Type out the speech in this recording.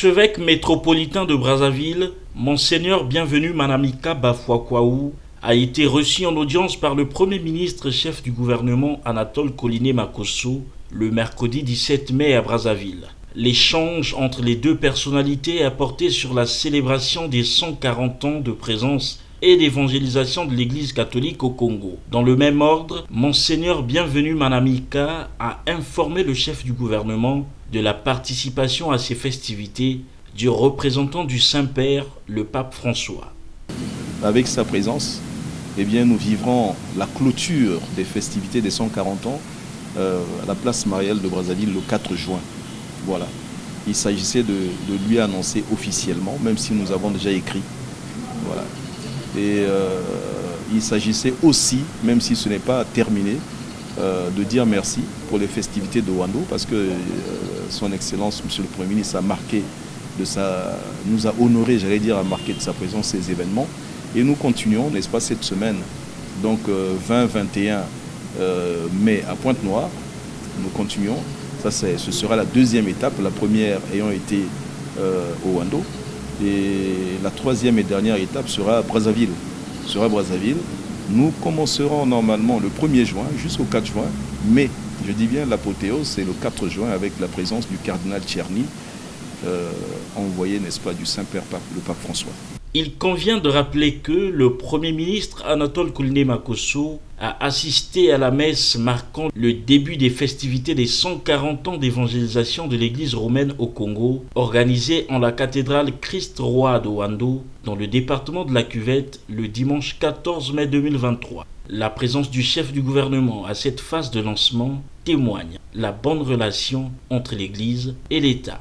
L'archevêque métropolitain de Brazzaville, Monseigneur Bienvenu Manamika Bafouakwaou, a été reçu en audience par le Premier ministre chef du gouvernement Anatole Koliné Makosso le mercredi 17 mai à Brazzaville. L'échange entre les deux personnalités a porté sur la célébration des 140 ans de présence et d'évangélisation de l'Église catholique au Congo. Dans le même ordre, Monseigneur Bienvenu Manamika a informé le chef du gouvernement de la participation à ces festivités du représentant du Saint-Père, le pape François. Avec sa présence, nous vivrons la clôture des festivités des 140 ans à la place Marielle de Brazzaville le 4 juin. Voilà. Il s'agissait de lui annoncer officiellement, même si nous avons déjà écrit. Voilà. Et il s'agissait aussi, même si ce n'est pas terminé, de dire merci pour les festivités de Wando, parce que son Excellence, Monsieur le Premier ministre, nous a honoré, a marqué de sa présence ces événements. Et nous continuons, n'est-ce pas, cette semaine, donc 20-21 mai à Pointe-Noire, nous continuons. Ce sera la deuxième étape, la première ayant été au Wando. Et la troisième et dernière étape sera à Brazzaville. Nous commencerons normalement le 1er juin jusqu'au 4 juin, mais je dis bien l'apothéose, c'est le 4 juin avec la présence du cardinal Tcherny, envoyé, n'est-ce pas, du Saint-Père, le pape François. Il convient de rappeler que le Premier ministre Anatole Koliné Makosso a assisté à la messe marquant le début des festivités des 140 ans d'évangélisation de l'Église romaine au Congo, organisée en la cathédrale Christ-Roi de Wando, dans le département de la Cuvette, le dimanche 14 mai 2023. La présence du chef du gouvernement à cette phase de lancement témoigne la bonne relation entre l'Église et l'État.